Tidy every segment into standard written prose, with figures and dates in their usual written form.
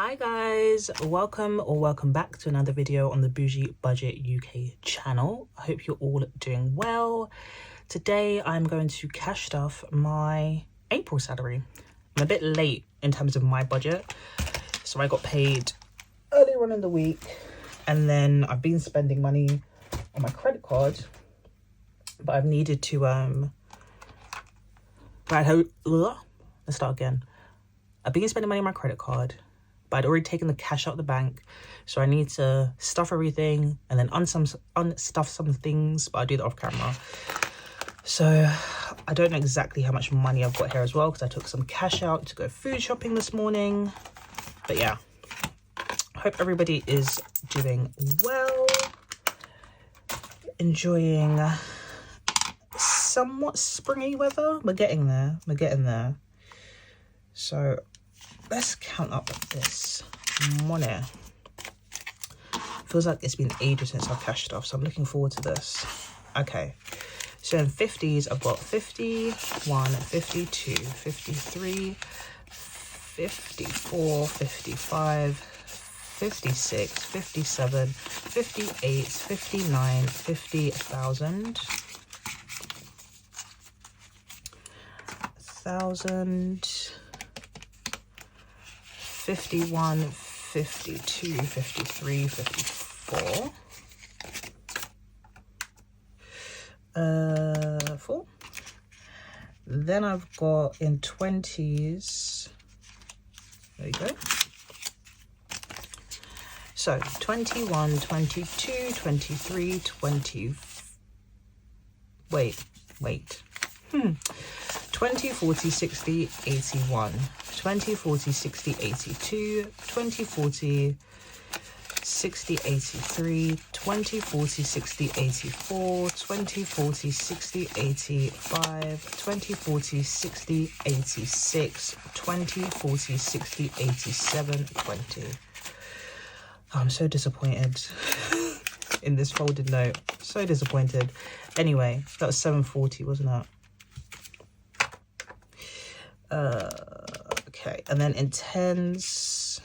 Hi guys, welcome back to another video on the Bougie Budget UK channel. I hope you're all doing well. Today I'm going to cash stuff my April salary. I'm a bit late in terms of my budget, so I got paid earlier on in the week, and then I've been spending money on my credit card, but I've needed to let's start again. I've been spending money on my credit card, but I'd already taken the cash out of the bank, so I need to stuff everything and then unstuff some things, but I'll do that off camera. So I don't know exactly how much money I've got here as well, because I took some cash out to go food shopping this morning. But yeah, I hope everybody is doing well, enjoying somewhat springy weather. We're getting there. So let's count up this money. Feels like it's been ages since I've cashed stuff, so I'm looking forward to this. Okay, so in 50s, I've got 51, 52, 53, 54, 55, 56, 57, 58, 59, 50,000. 51, 52, 53, 54, 4. Then I've got in 20s, there you go. So 21, 22, 23, 20, wait. 20, 40, 60, 81, 20, 40, 60, 82, 20, 40, 60, 83, 20, 40, 60, 84, 20, 40, 60, 85, 20, 40, 60, 86, 20, 40, 60, 87, 20. I'm so disappointed in this folded note. So disappointed. Anyway, that was 740, wasn't it? Okay, and then in 10s,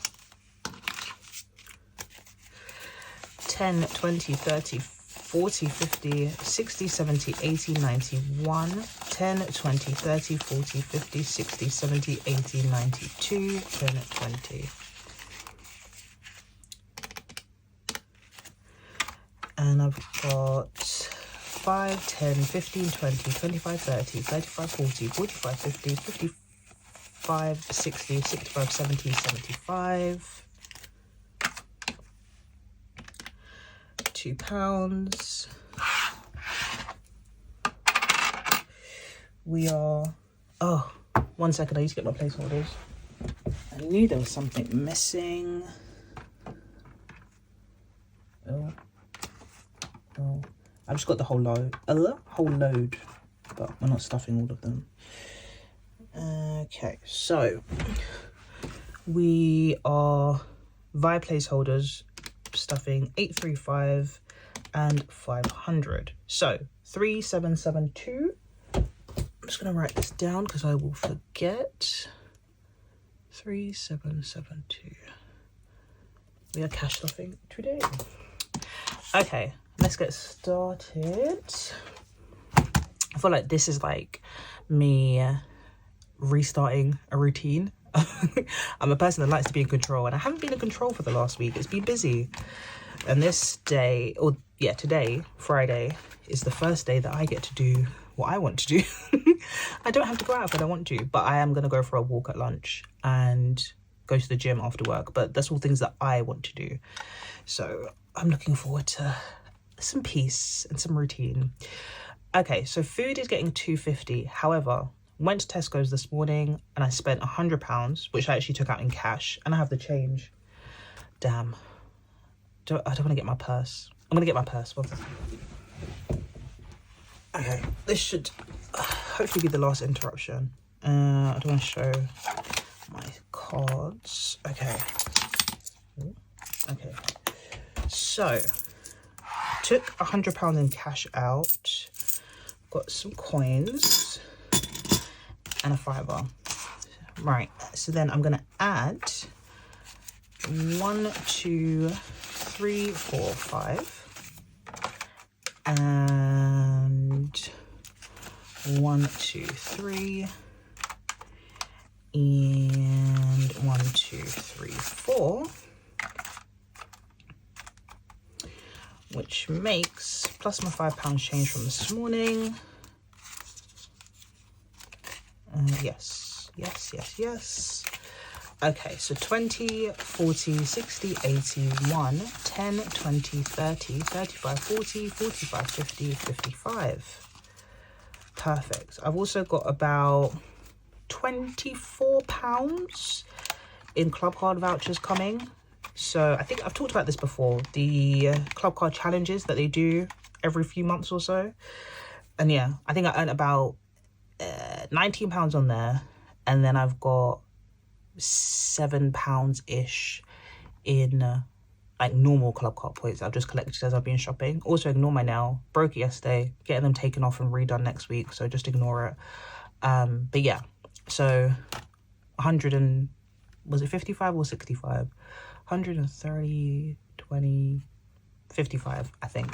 10, 20, 30, 40, 50, 60, 70, 80, 91, 10, 20, 30, 40, 50, 60, 70, 80, 92, 10, 20. And I've got 5, 10, 15, 20, 25, 30, 35, 40, 45, 50, 55, 60, 65, 70, 75. £2. We are, oh, 1 second, I need to get my placeholders. I knew there was something missing. Oh, I've just got the whole load, but we're not stuffing all of them. Okay, so we are via placeholders stuffing 835 and 500. So 3772. I'm just gonna write this down because I will forget. 3772. We are cash stuffing today. Okay, let's get started. I feel like this is like me restarting a routine. I'm a person that likes to be in control, and I haven't been in control for the last week. It's been busy, and this day, or yeah, today, Friday, is the first day that I get to do what I want to do. I don't have to go out if I don't want to, but I am going to go for a walk at lunch and go to the gym after work, but that's all things that I want to do. So I'm looking forward to some peace and some routine. Okay, so food is getting £2.50. However, went to Tesco's this morning and I spent £100, which I actually took out in cash, and I have the change. Damn. I don't want to get my purse. I'm going to get my purse. Okay, this should hopefully be the last interruption. I don't want to show my cards. Okay. Okay. So, took £100 in cash out. Got some coins and a fiver. Right, so then I'm going to add 1, 2, 3, 4, 5, and 1, 2, 3, and 1, 2, 3, 4, which makes, plus my £5 change from this morning. Yes. Okay, so 20, 40, 60, 80, 1, 10, 20, 30, 35, 40, 45, 50, 55. Perfect. I've also got about £24 in club card vouchers coming. So I think I've talked about this before, the club card challenges that they do every few months or so. And yeah, I think I earned about £19 on there, and then I've got £7-ish in like normal club card points I've just collected as I've been shopping. Also ignore my nail, broke it yesterday, getting them taken off and redone next week, so just ignore it. But yeah, so 100 and, was it 55 or 65? 130, 20, 55, I think,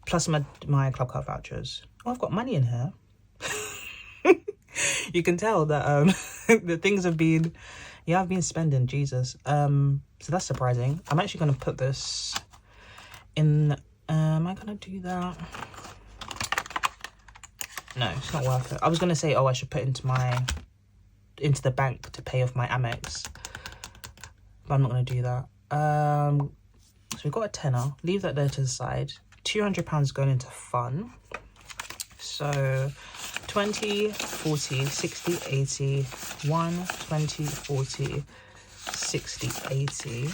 plus my club card vouchers. Oh, I've got money in here. You can tell that the things have been, yeah, I've been spending, Jesus. So that's surprising. I'm actually going to put this in, am I going to do that? No, it's not worth it. I was going to say, oh, I should put into the bank to pay off my Amex, but I'm not going to do that. So we've got a tenner, leave that there to the side. £200 going into fun. So 20, 40, 60, 80, 1, 20, 40, 60, 80,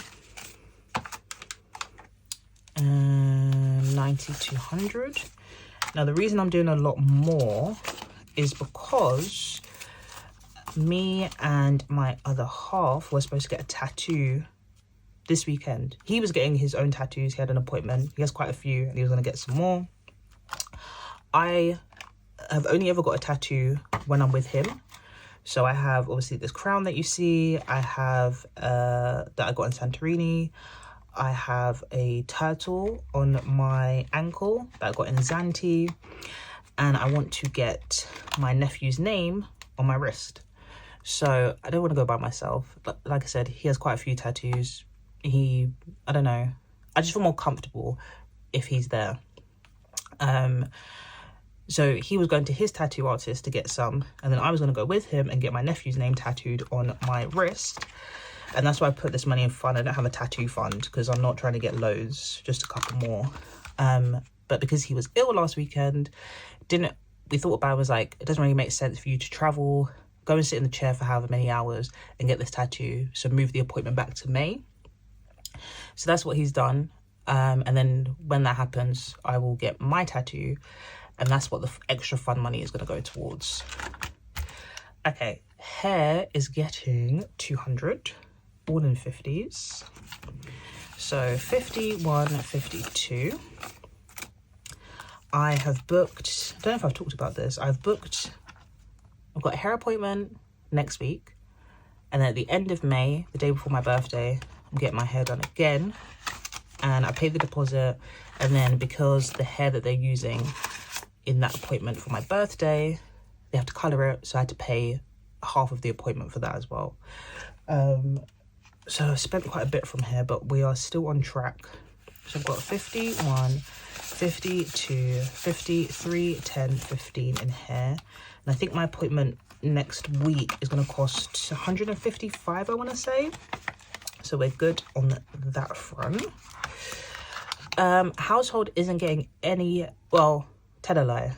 and 90, 200. Now the reason I'm doing a lot more is because me and my other half were supposed to get a tattoo this weekend. He was getting his own tattoos. He had an appointment. He has quite a few and he was going to get some more. I have only ever got a tattoo when I'm with him. So I have obviously this crown that you see. I have that I got in Santorini. I have a turtle on my ankle that I got in Zante. And I want to get my nephew's name on my wrist. So I don't want to go by myself. Like I said, he has quite a few tattoos. I don't know. I just feel more comfortable if he's there. So he was going to his tattoo artist to get some, and then I was going to go with him and get my nephew's name tattooed on my wrist. And that's why I put this money in fund. I don't have a tattoo fund because I'm not trying to get loads, just a couple more. But because he was ill last weekend, we thought about it, was like, it doesn't really make sense for you to travel, go and sit in the chair for however many hours and get this tattoo. So move the appointment back to May. So that's what he's done. And then when that happens, I will get my tattoo. And that's what the extra fun money is going to go towards. Okay, hair is getting 200, all in 50s. So 51, 52. I have booked, I don't know if I've talked about this. I've got a hair appointment next week. And then at the end of May, the day before my birthday, I'm getting my hair done again. And I paid the deposit. And then because the hair that they're using in that appointment for my birthday, they have to colour it, so I had to pay half of the appointment for that as well. So I spent quite a bit from here, but we are still on track. So I've got 51, 52, 53, 10, 15 in hair. And I think my appointment next week is going to cost 155, I want to say. So we're good on that front. Household isn't getting any, well, tell a lie.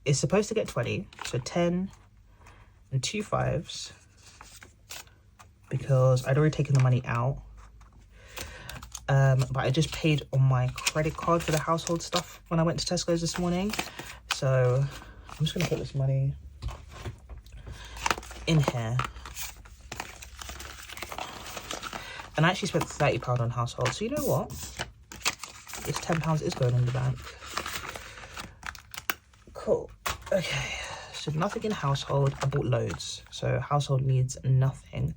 It's supposed to get 20, so 10 and 2 5s, because I'd already taken the money out. But I just paid on my credit card for the household stuff when I went to Tesco's this morning. So I'm just going to put this money in here. And I actually spent £30 on household. So you know what? It's £10 is going in the bank. Cool. Okay. So nothing in household. I bought loads. So household needs nothing.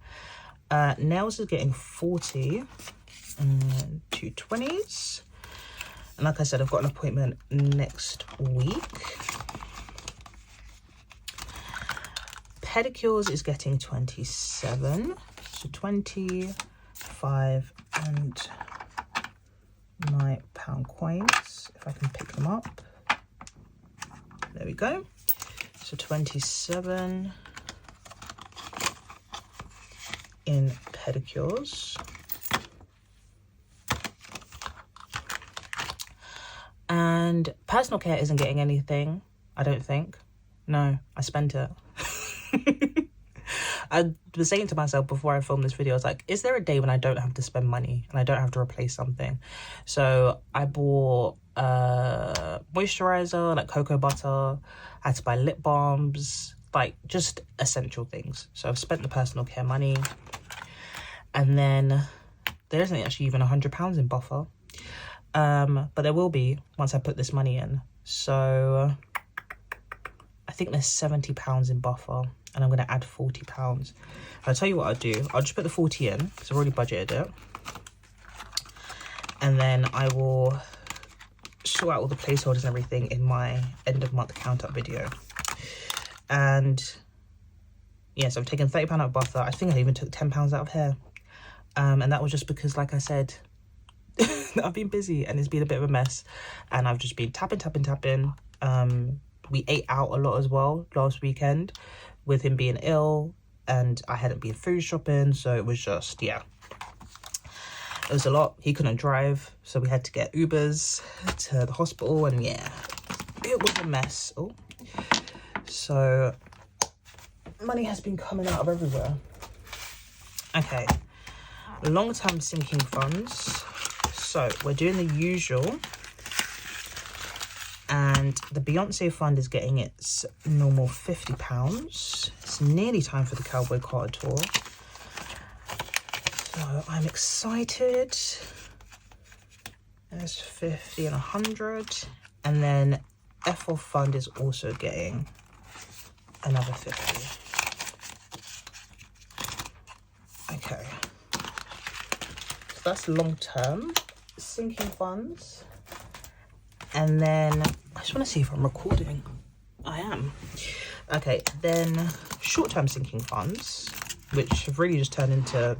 Nails is getting 40 and 2 20s. And like I said, I've got an appointment next week. Pedicures is getting 27. So 25 and £9 coins, if I can pick them up. There we go. So 27 in pedicures. And personal care isn't getting anything, I don't think. No, I spent it. I was saying to myself before I filmed this video, I was like, is there a day when I don't have to spend money and I don't have to replace something? So I bought moisturizer, like cocoa butter. I had to buy lip balms, like just essential things. So I've spent the personal care money. And then there isn't actually even £100 in buffer. But there will be once I put this money in. So I think there's £70 in buffer, and I'm going to add £40. I'll tell you what I'll do. I'll just put the 40 in because I've already budgeted it. And then I will sort out all the placeholders and everything in my end of month count up video. And yes, I've taken £30 out of buffer. I think I even took £10 out of hair. And that was just because, like I said, I've been busy and it's been a bit of a mess. And I've just been tapping. We ate out a lot as well last weekend with him being ill, and I hadn't been food shopping, so it was just, yeah, it was a lot. He couldn't drive, so we had to get Ubers to the hospital, and yeah, it was a mess. Oh, so money has been coming out of everywhere. Okay, long-term sinking funds. So we're doing the usual. And the Beyonce fund is getting its normal £50. It's nearly time for the Cowboy Carter tour. So I'm excited. There's 50 and 100. And then FL fund is also getting another 50. Okay. So that's long term sinking funds. And then I just want to see if I'm recording. I am. Okay, then short-term sinking funds, which have really just turned into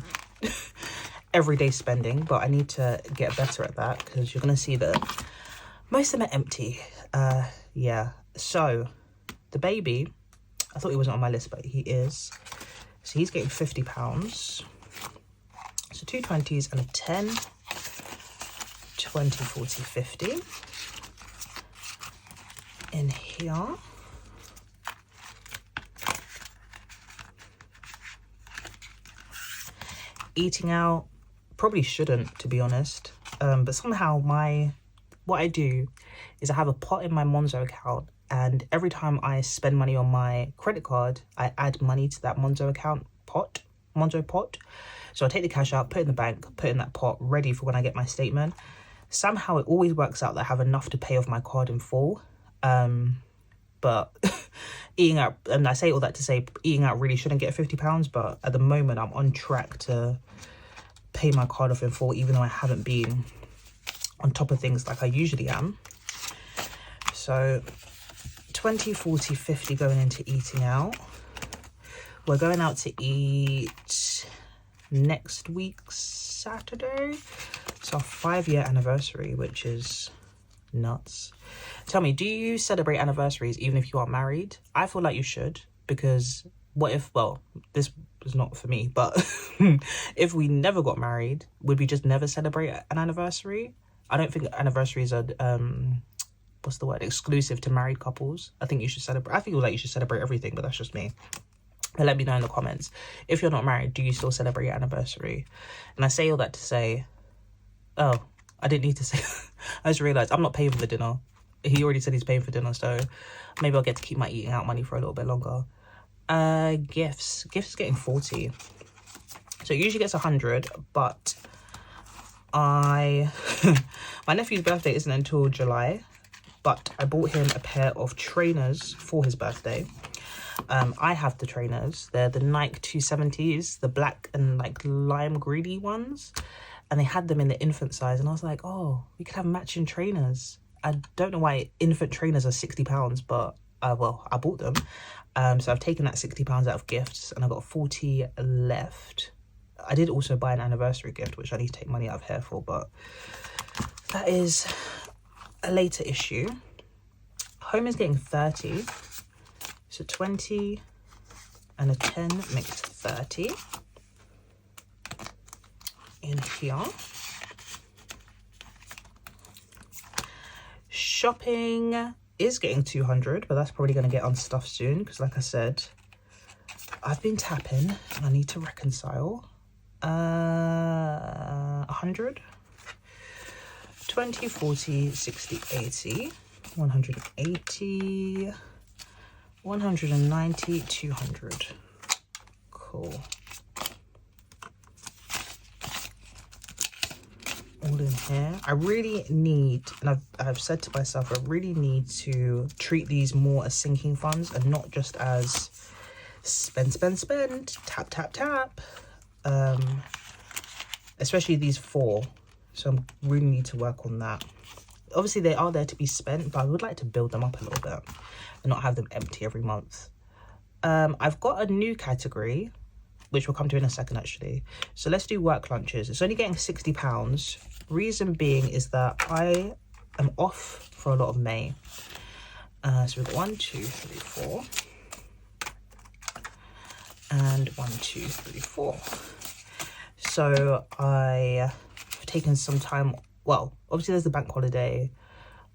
everyday spending, but I need to get better at that because you're going to see that most of them are empty. Yeah, so the baby, I thought he wasn't on my list, but he is. So he's getting £50. So 2 20s and a 10. 20, 40, 50. In here, eating out, probably shouldn't, to be honest, but somehow what I do is I have a pot in my Monzo account, and every time I spend money on my credit card, I add money to that Monzo account Monzo pot. So I take the cash out, put it in the bank, put it in that pot, ready for when I get my statement. Somehow it always works out that I have enough to pay off my card in full. But eating out, and I say all that to say eating out really shouldn't get £50, but at the moment I'm on track to pay my card off in full, even though I haven't been on top of things like I usually am. So 20, 40, 50 going into eating out. We're going out to eat next week Saturday. It's our 5-year anniversary, which is nuts. Tell me, do you celebrate anniversaries even if you are married? I feel like you should, because what if, well, this is not for me, but if we never got married, would we just never celebrate an anniversary? I don't think anniversaries are what's the word, exclusive to married couples. I think you should celebrate. I feel like you should celebrate everything, but that's just me. But let me know in the comments, if you're not married, do you still celebrate your anniversary? And I say all that to say, oh, I didn't need to say I just realised I'm not paying for the dinner. He already said he's paying for dinner, so maybe I'll get to keep my eating out money for a little bit longer. Gifts is getting 40. So it usually gets 100, but my nephew's birthday isn't until July, but I bought him a pair of trainers for his birthday. I have the trainers. They're the Nike 270s, the black and like lime greeny ones. And they had them in the infant size. And I was like, oh, we could have matching trainers. I don't know why infant trainers are £60, but well, I bought them. So I've taken that £60 out of gifts and I've got 40 left. I did also buy an anniversary gift, which I need to take money out of hair for, but that is a later issue. Home is getting 30. So 20 and a 10 makes 30 in here. Shopping is getting 200, but that's probably going to get unstuffed soon because, like I said, I've been tapping and I need to reconcile. 100, 20, 40, 60, 80, 180, 190, 200. Cool. All in here. I really need, and I've said to myself, I really need to treat these more as sinking funds and not just as spend, spend, spend, tap, tap, tap. Especially these 4. So I really need to work on that. Obviously they are there to be spent, but I would like to build them up a little bit and not have them empty every month. I've got a new category, which we'll come to in a second actually. So let's do work lunches. It's only getting £60. Reason being is that I am off for a lot of May. So we've got 1, 2, 3, 4. And 1, 2, 3, 4. So I have taken some time. Well, obviously there's the bank holiday.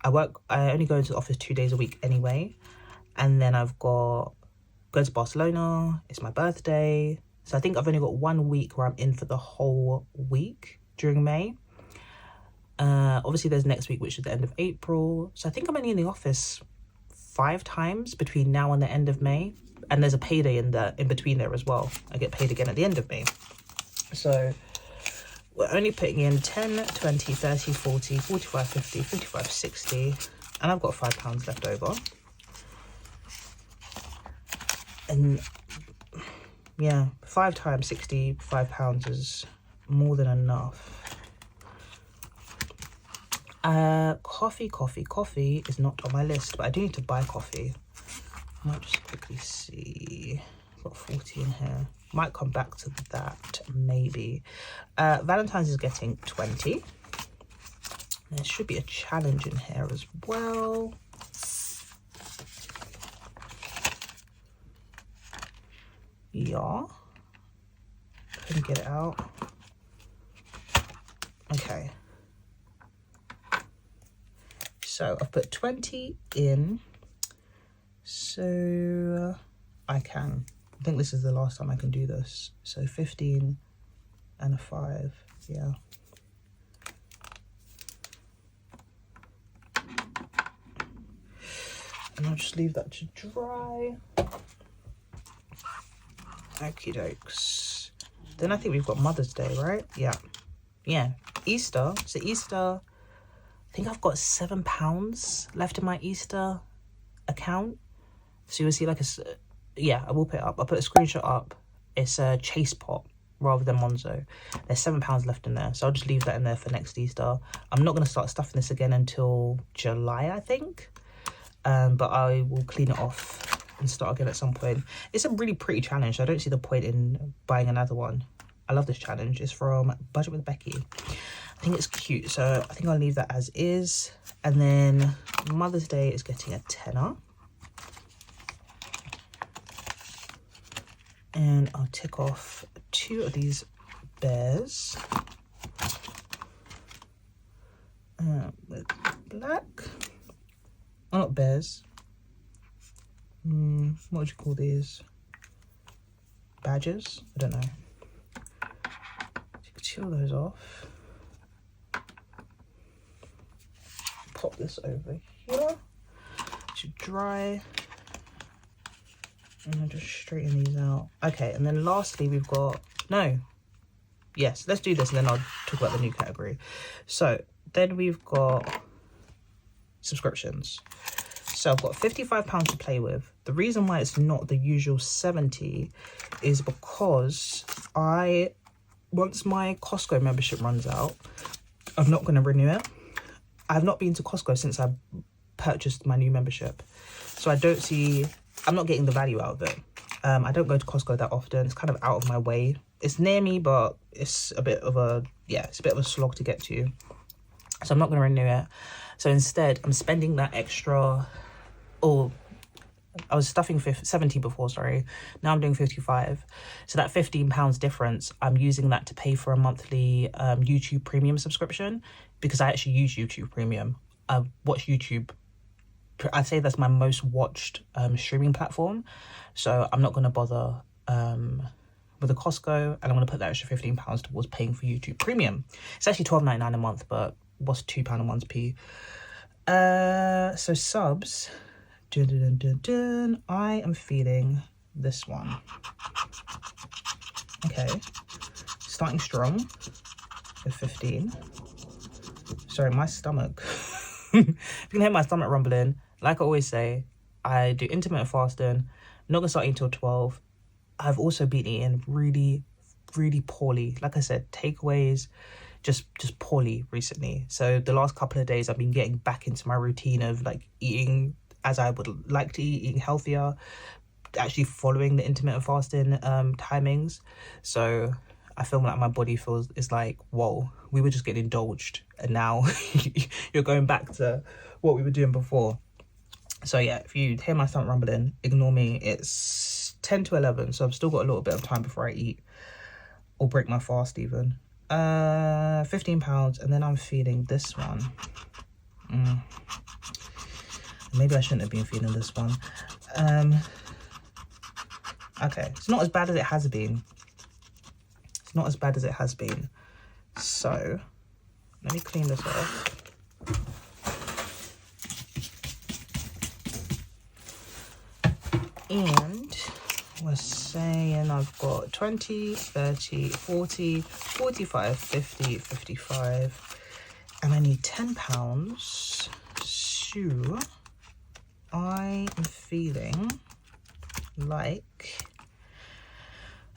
I only go into the office 2 days a week anyway. And then I've got go to Barcelona. It's my birthday. So I think I've only got 1 week where I'm in for the whole week during May. Obviously there's next week, which is the end of April. So I think I'm only in the office 5 times between now and the end of May. And there's a payday in between there as well. I get paid again at the end of May. So we're only putting in 10, 20, 30, 40, 45, 50, 55, 60. And I've got £5 left over. And yeah, 5 times £65 is more than enough. Coffee is not on my list, but I do need to buy coffee. I might just quickly see. I've got 40 in here. Might come back to that, maybe. Valentine's is getting 20. There should be a challenge in here as well. Yeah. Couldn't get it out. Okay. So I've put 20 in. So I think this is the last time I can do this. So 15 and a 5, yeah. And I'll just leave that to dry. Okie dokes. Then I think we've got Mother's Day, right? Yeah. Yeah. Easter. So Easter, I think I've got £7 left in my Easter account. So you'll see like yeah, I will put it up. I'll put a screenshot up. It's a Chase Pot rather than Monzo. There's £7 left in there. So I'll just leave that in there for next Easter. I'm not going to start stuffing this again until July, I think. But I will clean it off and start again at some point. It's a really pretty challenge. I don't see the point in buying another one. I love this challenge. It's from Budget with Becky. I think it's cute. So I think I'll leave that as is. And then Mother's Day is getting a tenner. And I'll tick off 2 of these bears with black. Oh, not bears. What would you call these? Badges? I don't know. You could chill those off. Pop this over here to dry. And I'll just straighten these out. Okay, and then lastly we've got, yes, let's do this and then I'll talk about the new category. So then we've got subscriptions. So I've got £55 to play with. The reason why it's not the usual 70 is because once my Costco membership runs out, I'm not going to renew it. I've not been to Costco since I purchased my new membership. So I'm not getting the value out of it. I don't go to Costco that often. It's kind of out of my way. It's near me, but it's a bit of a slog to get to. So I'm not going to renew it. So instead, I'm spending that extra, I was stuffing 70 before, sorry. Now I'm doing 55. So that £15 difference, I'm using that to pay for a monthly YouTube Premium subscription, because I actually use YouTube Premium. I watch YouTube. I'd say that's my most watched streaming platform. So I'm not going to bother with the Costco, and I'm going to put that extra £15 towards paying for YouTube Premium. It's actually £12.99 a month, but what's £2 and 1p? So subs, I am feeling this one. Okay, starting strong with 15. Sorry, my stomach. You can hear my stomach rumbling. Like I always say, I do intermittent fasting. Not gonna start eating till 12. I've also been eating really, really poorly. Like I said, takeaways, just poorly recently. So the last couple of days, I've been getting back into my routine of like eating as I would like to eat, eating healthier, actually following the intermittent fasting timings. So I feel like my body is like, whoa, we were just getting indulged, and now you're going back to what we were doing before. So yeah, if you hear my stomach rumbling, ignore me. It's 10 to 11, so I've still got a little bit of time before I eat or break my fast even. £15, and then I'm feeling this one. Maybe I shouldn't have been feeling this one. Okay, it's not as bad as it has been. It's not as bad as it has been. So let me clean this off. And we're saying I've got 20, 30, 40, 45, 50, 55. And I need £10. So I am feeling like...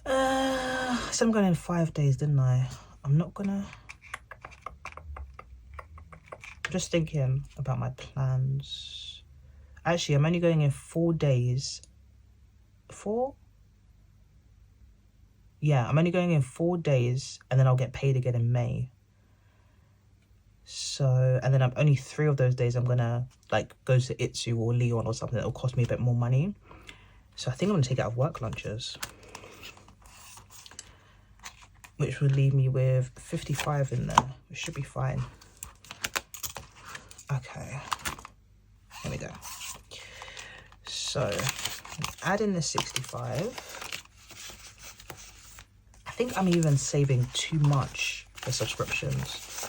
so I'm going in 5 days, didn't I? I'm not gonna... Just thinking about my plans. Actually, I'm only going in 4 days. 4? Yeah, I'm only going in 4 days, and then I'll get paid again in May. So, and then I'm only 3 of those days I'm gonna like go to Itsu or Leon or something that'll cost me a bit more money. So I think I'm gonna take it out of work lunches, which would leave me with 55 in there, which should be fine. Okay, here we go. So add in the 65. I think I'm even saving too much for subscriptions,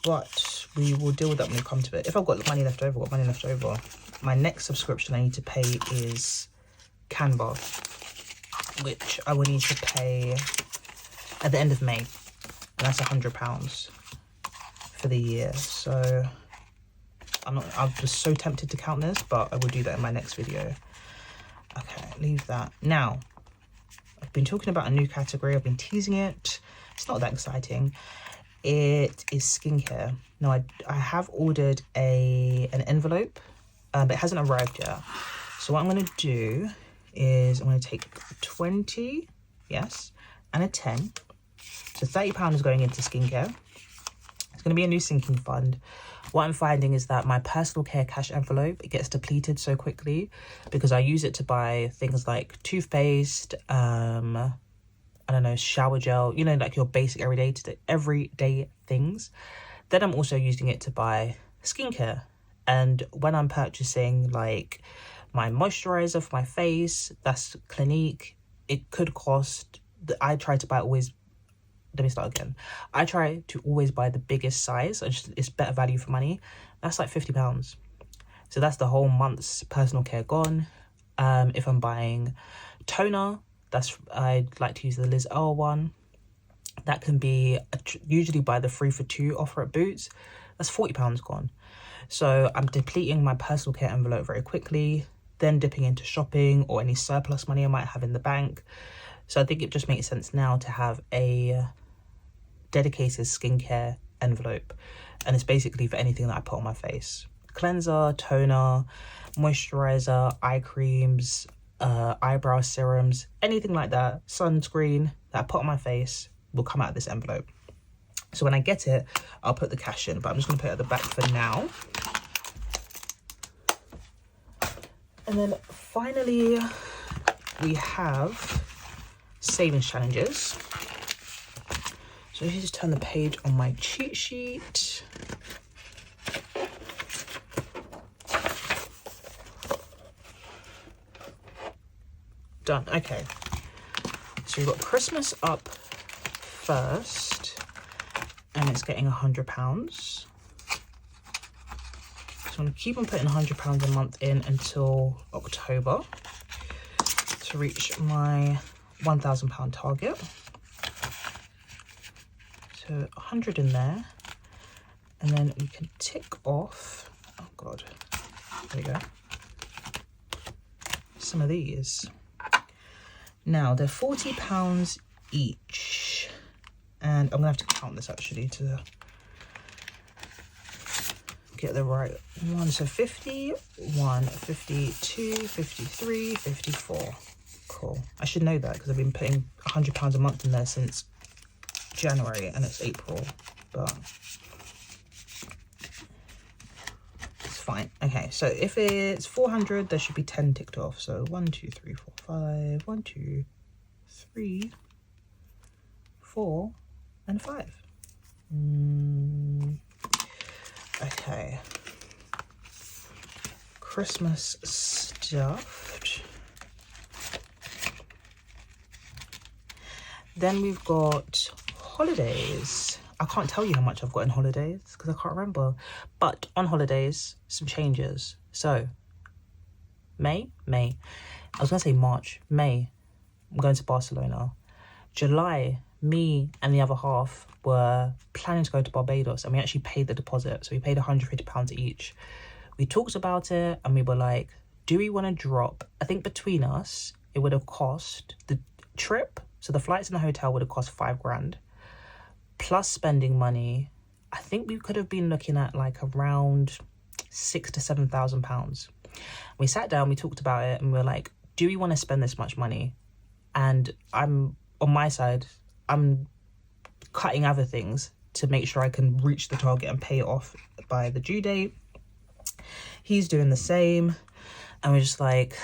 but we will deal with that when we come to it. If I've got money left over, I've got money left over. My next subscription I need to pay is Canva, which I will need to pay at the end of May, and that's £100 for the year. So I'm just so tempted to count this, but I will do that in my next video. Okay, leave that. Now, I've been talking about a new category. I've been teasing it. It's not that exciting. It is skincare. Now, I have ordered an envelope, but it hasn't arrived yet. So what I'm going to do is I'm going to take 20, yes, and a 10. So £30 is going into skincare. It's going to be a new sinking fund. What I'm finding is that my personal care cash envelope, it gets depleted so quickly because I use it to buy things like toothpaste, I don't know, shower gel, you know, like your basic everyday things. Then I'm also using it to buy skincare. And when I'm purchasing like my moisturizer for my face, that's Clinique, it could cost, I try to buy always, let me start again. I try to always buy the biggest size. It's better value for money. That's like £50. So that's the whole month's personal care gone. If I'm buying toner, I'd like to use the Liz Earle one. That can be usually buy the 3 for 2 offer at Boots. That's £40 gone. So I'm depleting my personal care envelope very quickly. then dipping into shopping or any surplus money I might have in the bank. So I think it just makes sense now to have a dedicated skincare envelope, and it's basically for anything that I put on my face. Cleanser, toner, moisturizer, eye creams, eyebrow serums, anything like that, sunscreen that I put on my face will come out of this envelope. So when I get it, I'll put the cash in, but I'm just going to put it at the back for now. And then finally, we have savings challenges. So if you just turn the page on my cheat sheet. Done. Okay. So we've got Christmas up first, and it's getting £100. So I'm going to keep on putting £100 a month in until October to reach my £1,000 target. So 100 in there, and then we can tick off, oh God, there we go, some of these. Now they're £40 each, and I'm gonna have to count this actually to get the right one. So 51, 52, 53, 54. Cool. I should know that because I've been putting £100 a month in there since January, and it's April, but it's fine. Okay, so if it's 400, there should be 10 ticked off. So 1, 2, 3, 4, 5. 1, 2, 3, 4, and 5. Okay. Christmas stuffed. Then we've got holidays. I can't tell you how much I've got in holidays because I can't remember. But on holidays, some changes. So, May. I was going to say March. May, I'm going to Barcelona. July, me and the other half were planning to go to Barbados, and we actually paid the deposit. So we paid £150 each. We talked about it, and we were like, do we want to drop? I think between us, it would have cost the trip. So the flights and the hotel would have cost £5,000 plus spending money. I think we could have been looking at like around £6,000 to £7,000. We sat down, we talked about it, and we were like, do we want to spend this much money? And I'm on my side, I'm cutting other things to make sure I can reach the target and pay it off by the due date. He's doing the same, and we're just like,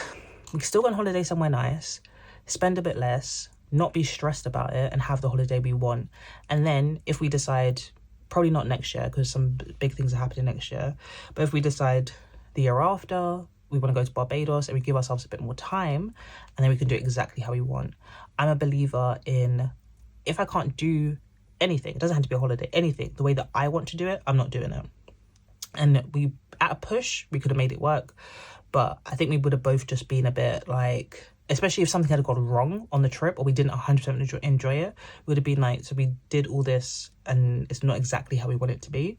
we can still go on holiday somewhere nice, spend a bit less, not be stressed about it, and have the holiday we want. And then if we decide, probably not next year because some big things are happening next year, but if we decide the year after we want to go to Barbados, and we give ourselves a bit more time, and then we can do it exactly how we want. I'm a believer in, if I can't do anything, it doesn't have to be a holiday, anything, the way that I want to do it, I'm not doing it. And we, at a push, we could have made it work, but I think we would have both just been a bit like, especially if something had gone wrong on the trip or we didn't 100% enjoy it, we would have been like, so we did all this and it's not exactly how we want it to be.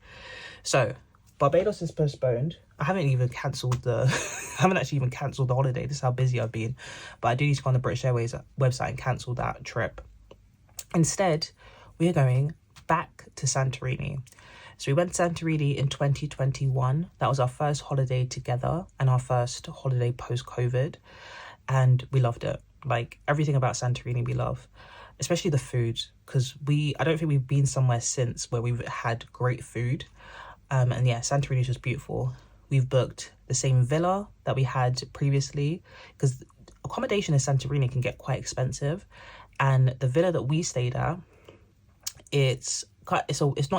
So Barbados is postponed. I haven't even cancelled the, I haven't actually even cancelled the holiday. This is how busy I've been. But I do need to go on the British Airways website and cancel that trip. Instead, we are going back to Santorini. So we went to Santorini in 2021. That was our first holiday together and our first holiday post-COVID. And we loved it. Like, everything about Santorini we love, especially the food, because I don't think we've been somewhere since where we've had great food. And yeah, Santorini is just beautiful. We've booked the same villa that we had previously, because accommodation in Santorini can get quite expensive. And the villa that we stayed at, it's not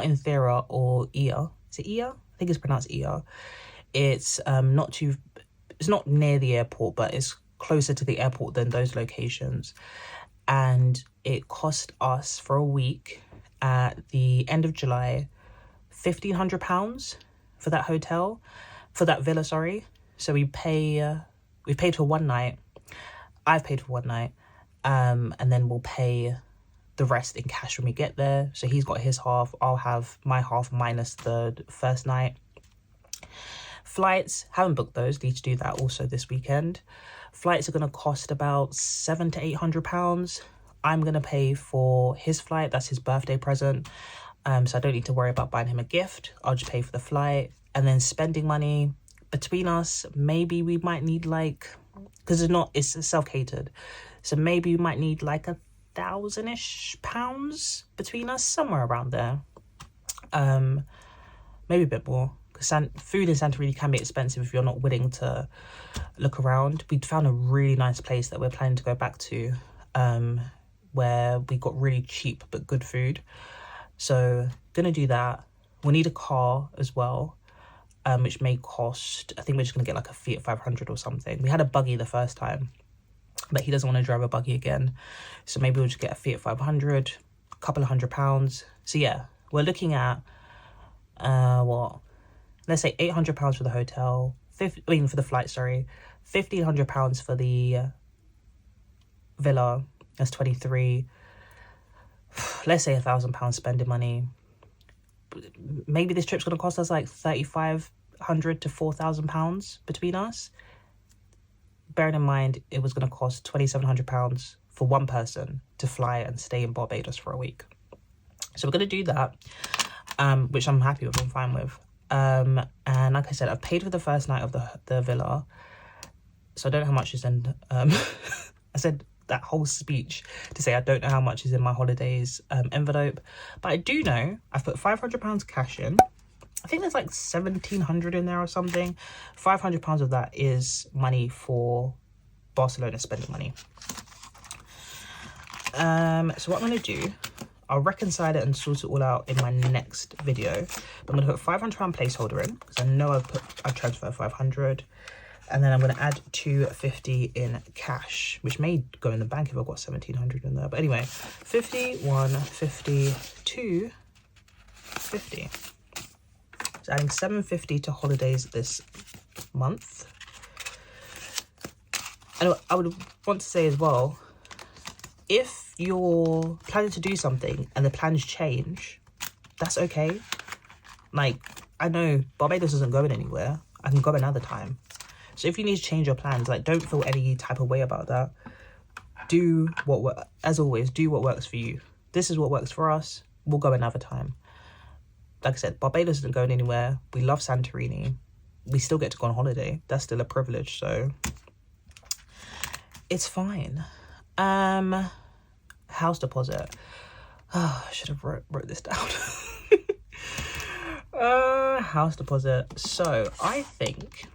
in Thera or Ia. Is it Ia? I think it's pronounced Ia. It's it's not near the airport, but it's closer to the airport than those locations. And it cost us for a week at the end of July £1,500 for that hotel, for that villa, sorry. So we paid for one night. I've paid for one night. And then we'll pay the rest in cash when we get there. So he's got his half, I'll have my half minus the first night. Flights, haven't booked those, need to do that also this weekend. Flights are going to cost about £700 to £800. I'm going to pay for his flight. That's his birthday present. So I don't need to worry about buying him a gift. I'll just pay for the flight. And then spending money between us, maybe we might need like, because it's self-catered. So maybe we might need like £1,000-ish between us, somewhere around there. Maybe a bit more. Because food in Santorini can be expensive if you're not willing to look around. We found a really nice place that we're planning to go back to, where we got really cheap but good food. So gonna do that. We'll need a car as well, which may cost, I think we're just gonna get like a Fiat 500 or something. We had a buggy the first time, but he doesn't want to drive a buggy again. So maybe we'll just get a Fiat 500, a couple of £100. So yeah, we're looking at, let's say £800 for the hotel, for the flight, sorry, £1,500 for the villa, that's 23. Let's say £1,000 spending money. Maybe this trip's going to cost us like £3,500 to £4,000 between us. Bearing in mind, it was going to cost £2,700 for one person to fly and stay in Barbados for a week. So we're going to do that, which I'm happy with, I'm fine with. And like I said, I've paid for the first night of the villa, so I don't know how much is in I said that whole speech to say I don't know how much is in my holidays envelope, but I do know I've put £500 cash in. I think there's like 1,700 in there or something. £500 of that is money for Barcelona spending money. So what I'm going to do, I'll reconcile it and sort it all out in my next video. But I'm going to put £500 placeholder in, because I know I've transferred 500. And then I'm going to add 250 in cash, which may go in the bank if I've got 1,700 in there. But anyway, 50, 150, 250. So adding 750 to holidays this month. And I would want to say as well, if you're planning to do something and the plans change, that's okay. Like, I know Barbados isn't going anywhere. I can go another time. So if you need to change your plans, like, don't feel any type of way about that. As always, do what works for you. This is what works for us. We'll go another time. Like I said, Barbados isn't going anywhere. We love Santorini. We still get to go on holiday. That's still a privilege, so it's fine. House deposit. Oh, I should have wrote this down. House deposit. So I think,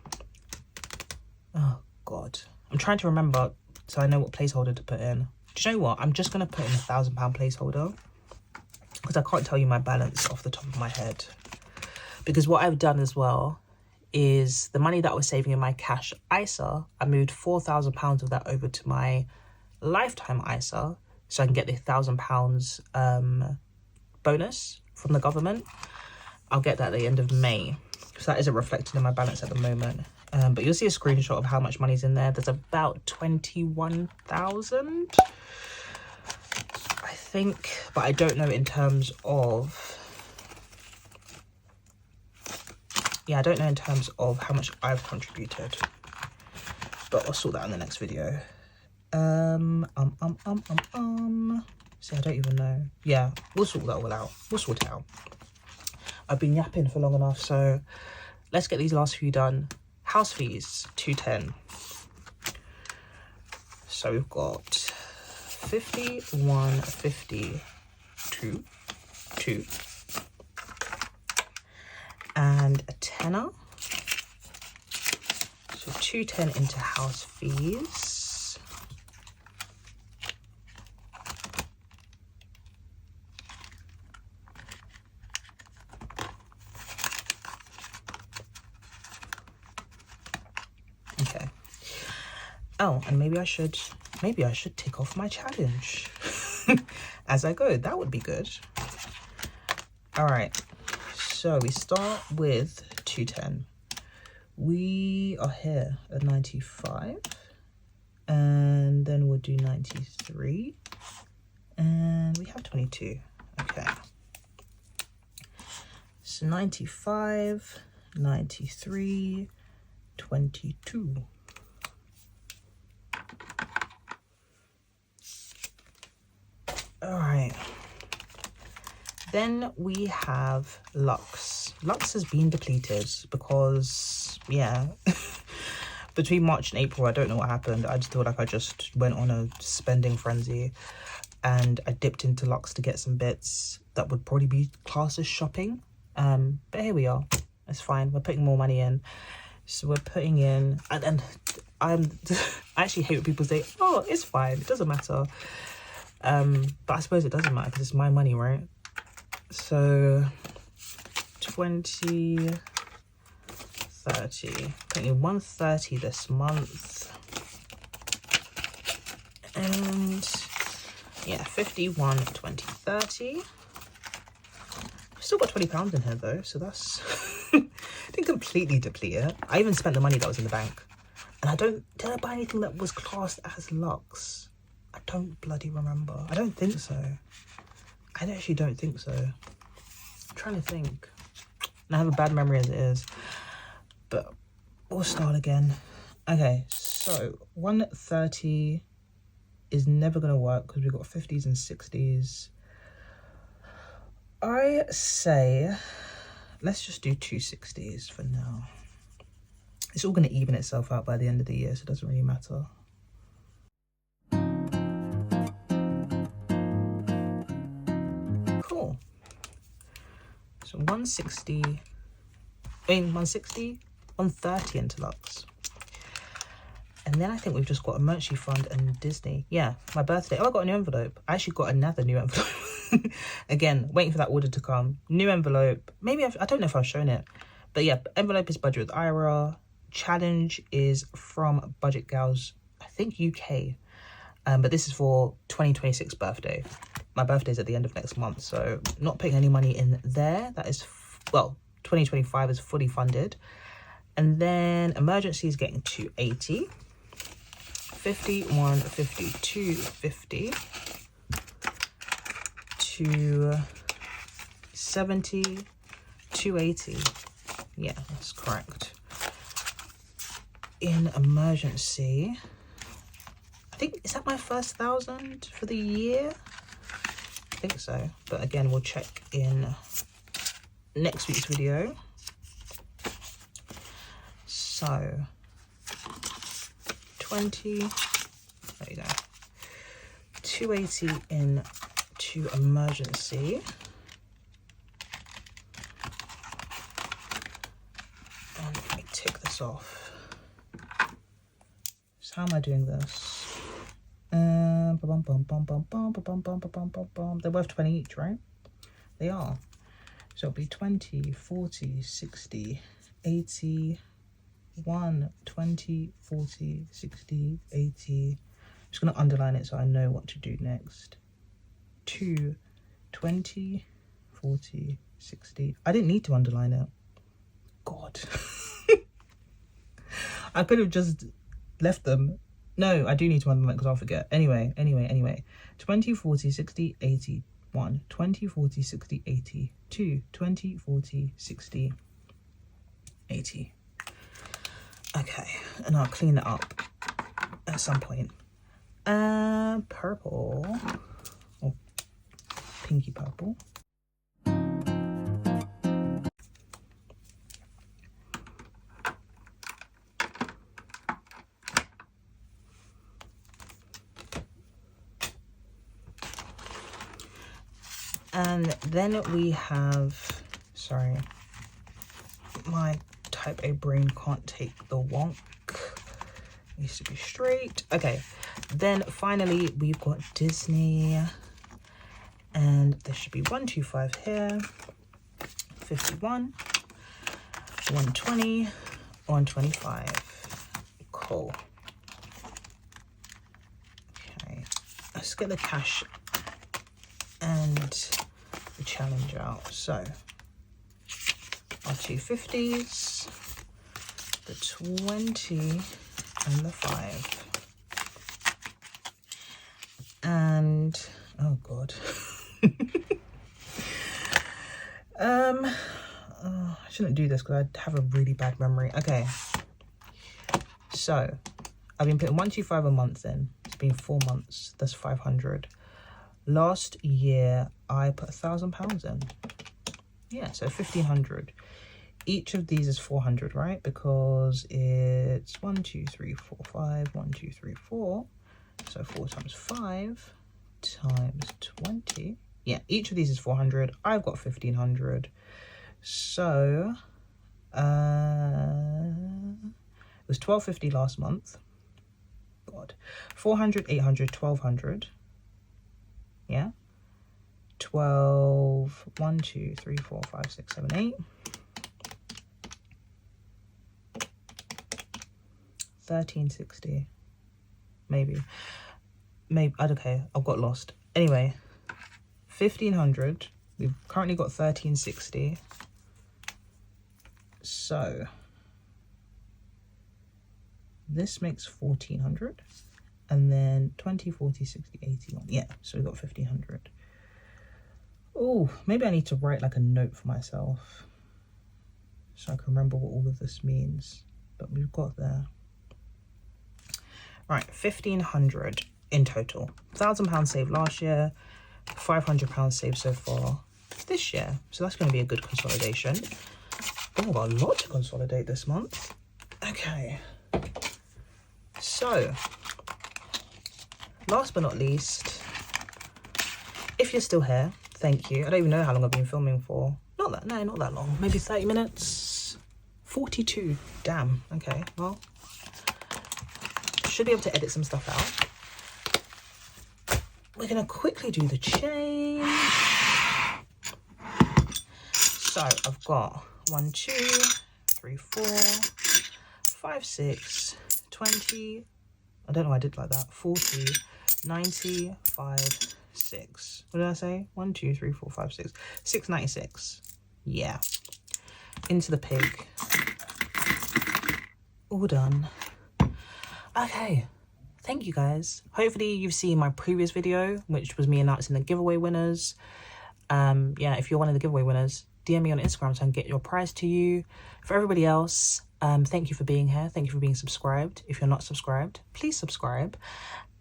oh God, I'm trying to remember so I know what placeholder to put in. Do you know what? I'm just going to put in £1,000 placeholder, because I can't tell you my balance off the top of my head. Because what I've done as well is the money that I was saving in my cash ISA, I moved £4,000 of that over to my Lifetime ISA, so I can get the £1,000 bonus from the government. I'll get that at the end of May. So that isn't reflected in my balance at the moment. But you'll see a screenshot of how much money's in there. There's about 21,000, I think, but I don't know in terms of, I don't know in terms of how much I've contributed, but I'll sort that in the next video. See, I don't even know. Yeah, we'll sort that all out. We'll sort it out. I've been yapping for long enough, so let's get these last few done. House fees, 210. So we've got 50, 150, 2, and a tenner. So 210 into house fees. Okay. Oh, and maybe I should tick off my challenge as I go. That would be good. All right. So we start with 210. We are here at 95, and then we'll do 93, and we have 22. Okay. So 95, 93.22. All right. Then we have Lux. Lux has been depleted because, yeah, between March and April, I don't know what happened. I just feel like I just went on a spending frenzy and I dipped into Lux to get some bits that would probably be classed as shopping. But here we are. It's fine. We're putting more money in. So we're putting in, and I actually hate when people say, oh, it's fine, it doesn't matter. But I suppose it doesn't matter because it's my money, right? So 20, 30, putting in 130 this month. And yeah, 51, 20, 30. Still got £20 in here though, so that's didn't completely deplete it. I even spent the money that was in the bank. And did I buy anything that was classed as Lux? I don't bloody remember. I don't think so. I actually don't think so. I'm trying to think. And I have a bad memory as it is. But we'll start again. Okay, so 130 is never going to work because we've got 50s and 60s. I say, let's just do 260s for now. It's all going to even itself out by the end of the year, so it doesn't really matter. Cool. So 160, 130 into Lux. And then I think we've just got Emergency Fund and Disney. Yeah, my birthday. Oh, I got a new envelope. I actually got another new envelope. Again, waiting for that order to come. New envelope. Maybe I don't know if I've shown it. But yeah, envelope is Budget with Ira. Challenge is from Budget Gals, I think UK. But this is for 2026 birthday. My birthday's at the end of next month, so not putting any money in there. That is, well, 2025 is fully funded. And then emergency is getting to 80. 51, 52, 50. To 70, 280. Yeah, that's correct. In emergency, I think, is that my first 1,000 for the year? I think so. But again, we'll check in next week's video. So 20, there you go. 280 in to emergency. And let me tick this off. So how am I doing this? They're worth 20 each, right? They are. So it'll be 20, 40, 60, 80, 1, 20, 40, 60, 80. I'm just going to underline it so I know what to do next. 2, 20, 40, 60. I didn't need to underline it. God. I could have just left them. No, I do need to underline it because I'll forget. Anyway. 20, 40, 60, 80. 1, 20, 40, 60, 80. 2, 20, 40, 60, 80. Okay, and I'll clean it up at some point. Purple. Or pinky purple. And then we have, sorry, my type A brain can't take the wonk. It needs to be straight. Okay, then finally we've got Disney, and there should be 125 here, 51, 120, 125. Cool. Okay, let's get the cash and the challenge out. So our 250s, the 20 and the 5, and oh god. shouldn't do this because I have a really bad memory. Okay. So, I've been putting 125 a month in. It's been 4 months. That's 500. Last year, I put £1,000 in. Yeah, so 1,500. Each of these is 400, right? Because it's 1, 2, 3, 4, 5. 1, 2, 3, 4. So 4 times 5 times 20. Yeah, each of these is 400. I've got 1,500. So it was $1,250 last month. God, 400, 800, 1,200. Yeah, 12. 1, 2, 3, 4, 5, 6, 7, 8. 1,360. Maybe. Okay, I've got lost. Anyway, 1,500. We've currently got 1,360. So this makes 1,400. And then 20, 40, 60, 81. Yeah, so we've got 1,500. Oh, maybe I need to write like a note for myself so I can remember what all of this means. But we've got there. Right, 1,500 in total. £1,000 saved last year, £500 saved so far this year. So that's going to be a good consolidation. Oh, I've got a lot to consolidate this month. Okay. So, last but not least, if you're still here, thank you. I don't even know how long I've been filming for. Not that long. Maybe 30 minutes. 42. Damn. Okay, well, should be able to edit some stuff out. We're gonna quickly do the change. So I've got 1, 2, 3, 4, 5, 6, 20. I don't know why I did like that. 40, 90, 5, 6. What did I say? 1, 2, 3, 4, 5, 6. 696. Yeah. Into the pig. All done. Okay, thank you guys. Hopefully you've seen my previous video, which was me announcing the giveaway winners. Yeah, if you're one of the giveaway winners, DM me on Instagram so I can get your prize to you. For everybody else, thank you for being here. Thank you for being subscribed. If you're not subscribed, please subscribe.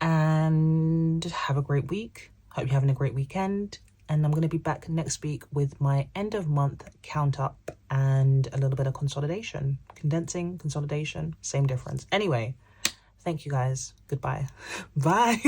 And have a great week. Hope you're having a great weekend. And I'm going to be back next week with my end of month count up and a little bit of consolidation. Condensing, consolidation, same difference. Anyway. Thank you guys. Goodbye. Bye.